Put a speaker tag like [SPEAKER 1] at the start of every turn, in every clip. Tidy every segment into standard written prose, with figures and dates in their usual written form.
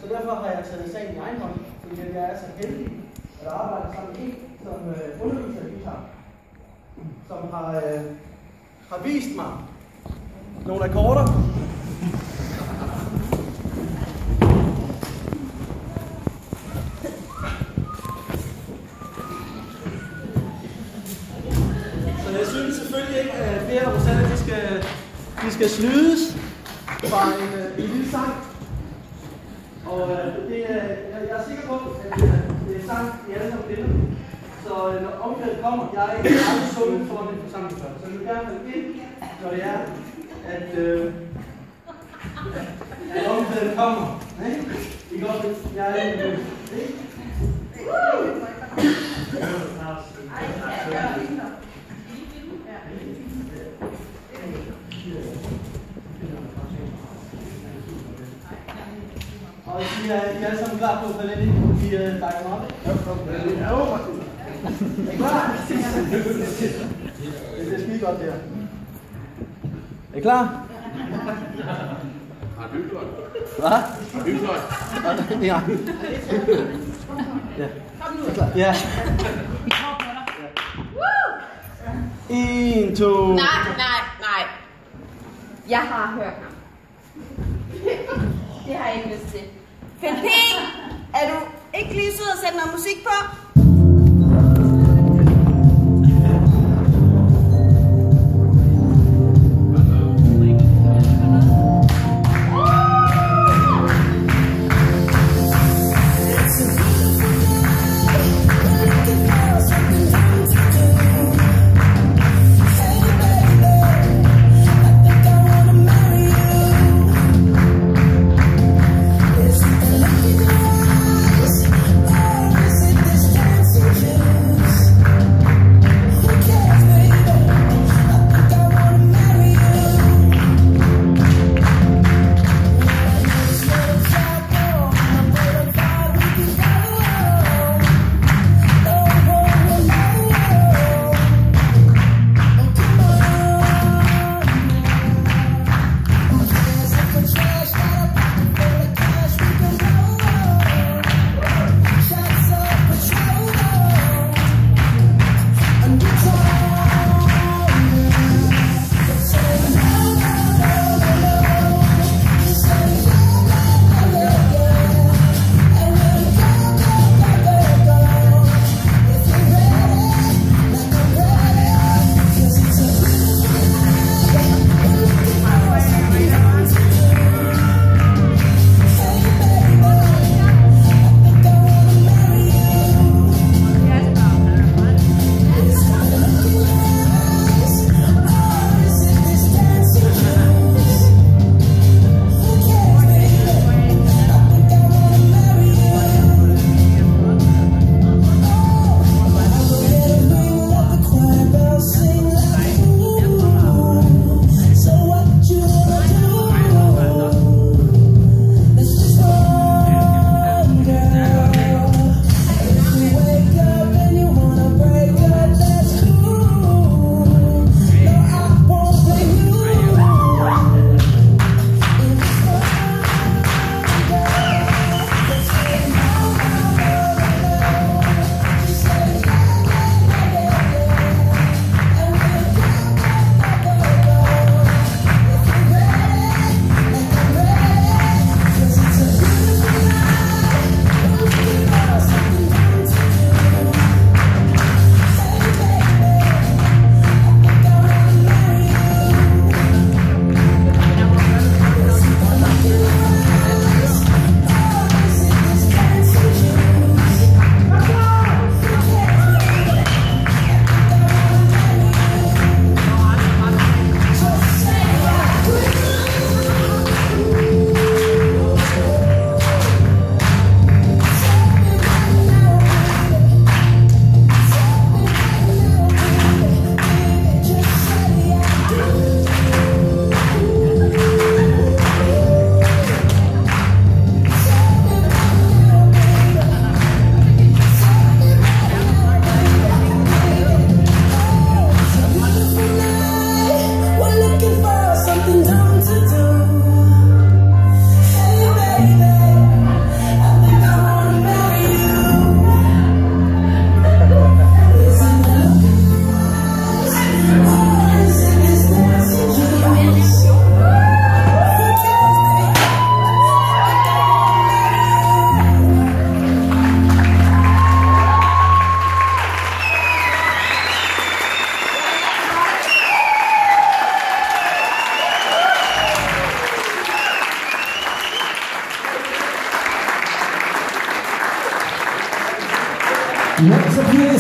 [SPEAKER 1] Så derfor har jeg taget sagen i egen hånd, fordi jeg er så heldig at arbejde sammen med en, som underviser i guitar, som har vist mig nogle akkorder. Så jeg synes selvfølgelig ikke, at flere Rosanna, de skal snydes fra en lille sang. Og jeg er sikker på, at det er sang, I alle sammen kender. Så når omkvædet kommer, jeg er ikke aldrig sunget for den forsamling før. Så jeg vil gerne have ind, når det er, at omkvædet kommer. I går, jeg er ikke med. Og I er alle sammen klar på at falde ind i bakker mig op? Ja, er I klar? Det er skide godt det her. Er I klar?
[SPEAKER 2] Har du gjort?
[SPEAKER 1] Hvad?
[SPEAKER 2] Har du gjort?
[SPEAKER 1] Ja. Ja.
[SPEAKER 3] Kom nu.
[SPEAKER 1] Ja. 1, 2.
[SPEAKER 3] Nej. Jeg har hørt ham. Det har jeg ikke lyst til. P, er du ikke lige sød at sætte noget musik på?
[SPEAKER 4] This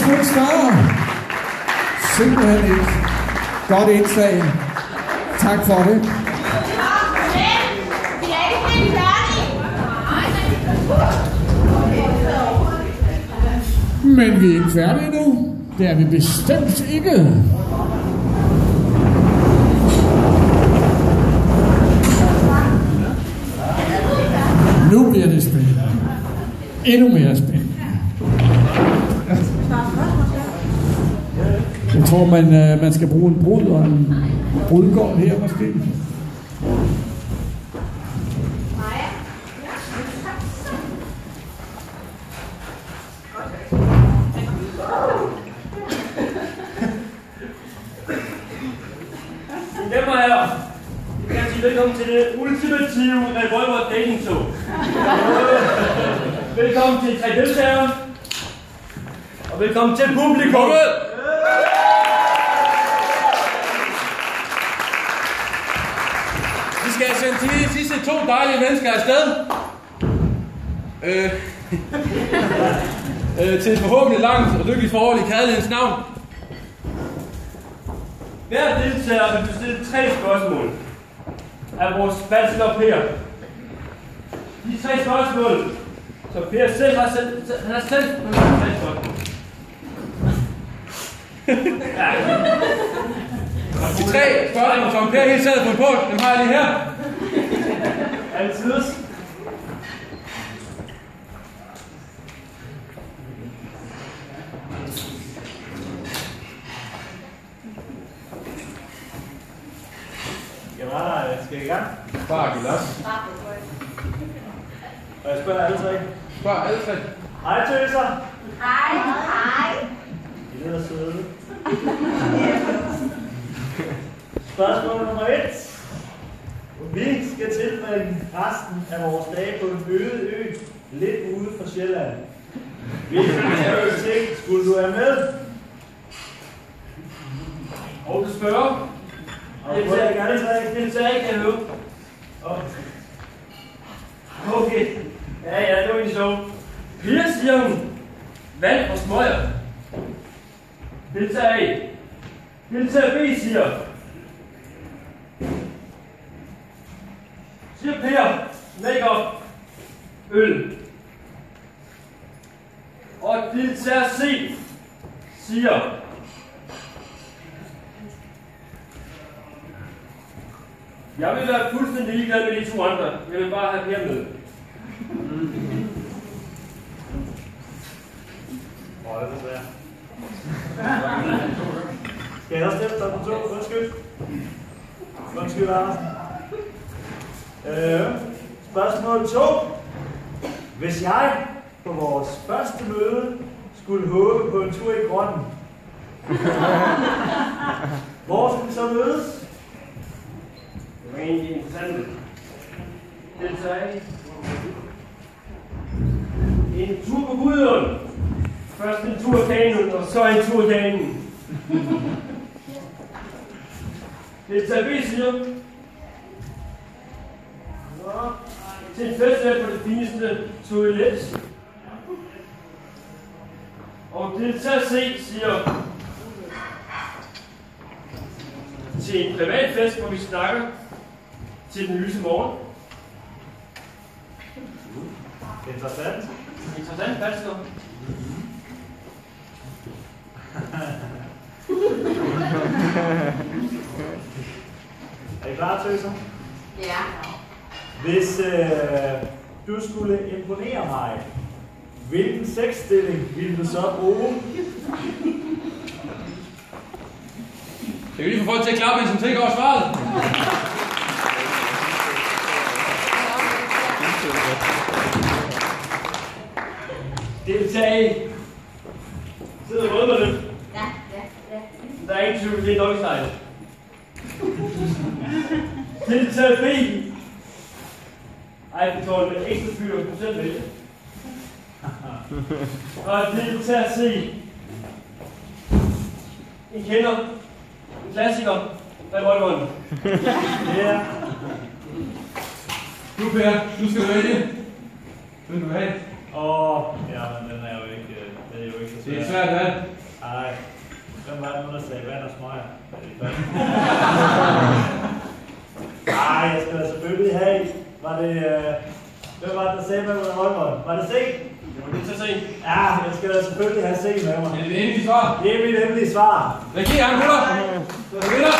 [SPEAKER 4] sgu ikke større. Simpelthen ikke. Godt indslag. Tak for det.
[SPEAKER 3] Vi er ikke helt færdige.
[SPEAKER 4] Men vi er ikke færdige nu. Det er vi bestemt ikke. Nu bliver det spændende. Endnu mere spændende. Jeg tror, man skal bruge en brud og en brudgård her måske.
[SPEAKER 5] Damer og herrer, jeg kan sige velkommen til det ultimative Revolver Dating Show. Velkommen til 3 deltagere. Og velkommen til publikum.
[SPEAKER 2] Vi skal sende de sidste 2 dejlige mennesker afsted. Til et forhåbentlig langt og lykkeligt forhold i kærlighedens navn.
[SPEAKER 5] Hver deltager vil bestille 3 spørgsmål af vores bachelor Per. De 3 spørgsmål, som Per selv har sendt, han har selv 3 spørgsmål. Ja.
[SPEAKER 2] De 3 spørgsmål, som Per helt selv har fundet på, dem har jeg lige her.
[SPEAKER 5] Altid. Skal I i gang?
[SPEAKER 2] Bare giv los.
[SPEAKER 5] Og jeg spørger alle 3.
[SPEAKER 2] Spørg alle 3.
[SPEAKER 5] Hej tøser.
[SPEAKER 3] Hej. Hej.
[SPEAKER 5] I er søde. Spørgsmål nummer 1. Vi skal tilbringe resten af vores dage på en øde ø, lidt ude for Sjælland. Hvilke 3 ting skulle du have med? Og du spørger? Det tager ikke at høre. Okay. Ja, det var egentlig sjovt. Pia siger hun, vand og smøger. Deltager A. Deltager B siger Per, make-up, øl. Og deltager C siger jeg vil være fuldstændig ligeglad med de 2 andre. Jeg vil bare have Per med. Det er svært. Skal jeg også stemme på 2? Undskyld. Undskyld, Anders. Spørgsmål 2. Hvis jeg på vores første møde skulle håbe på en tur i grotten, hvor skulle vi så mødes? Det var egentlig interessant. En tur på Gudlund. Først en tur i kanonen, og så en tur i kanonen. Deltager B siger til en festival på det fineste toilet. Og deltager C siger til en privat fest, hvor vi snakker til den lyse morgen. Interessant. Interessant bachelor. Er I klar, tøser?
[SPEAKER 3] Ja.
[SPEAKER 5] Hvis du skulle imponere mig, hvilken sexstilling ville du så bruge?
[SPEAKER 2] Jeg vil lige få folk til at klappe, mens de tænker over svaret.
[SPEAKER 5] Deltag. Sidder og rødmer lidt.
[SPEAKER 3] Ja.
[SPEAKER 5] Der er ingen tvivl, det er nok stejl. Deltag B. Ej, vi tåler med ekstra fyr, du selv vælge. Og deltag C. En kender. En klassiker. Revolveren. Ja.
[SPEAKER 2] Du Per, du skal vælge. Vil du have?
[SPEAKER 5] Ja, men den er jo ikke
[SPEAKER 2] Det er svært valg.
[SPEAKER 5] Nej. Hvem var det nu, der sagde vand og smøger? Nej, jeg skal da selvfølgelig have. Var det... Hvem var det, der sagde med mig håndbold? Var det C?
[SPEAKER 1] Det var lidt så sent.
[SPEAKER 5] Ja, jeg skal da selvfølgelig have C med mig.
[SPEAKER 2] Det er det endelige svar.
[SPEAKER 5] Det er mit endelige svar.
[SPEAKER 2] Hvad giver han, gutter? Vinder!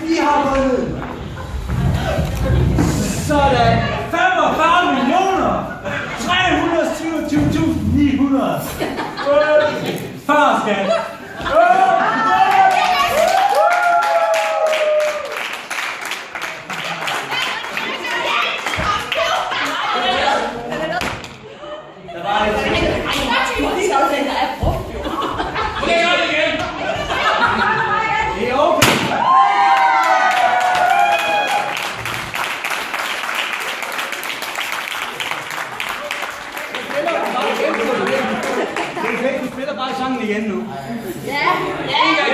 [SPEAKER 1] Vi har vundet. Sådan. 45 millioner. 327.900. Før skat. Du spiller bare sangen igen nu.
[SPEAKER 3] Ja, ja.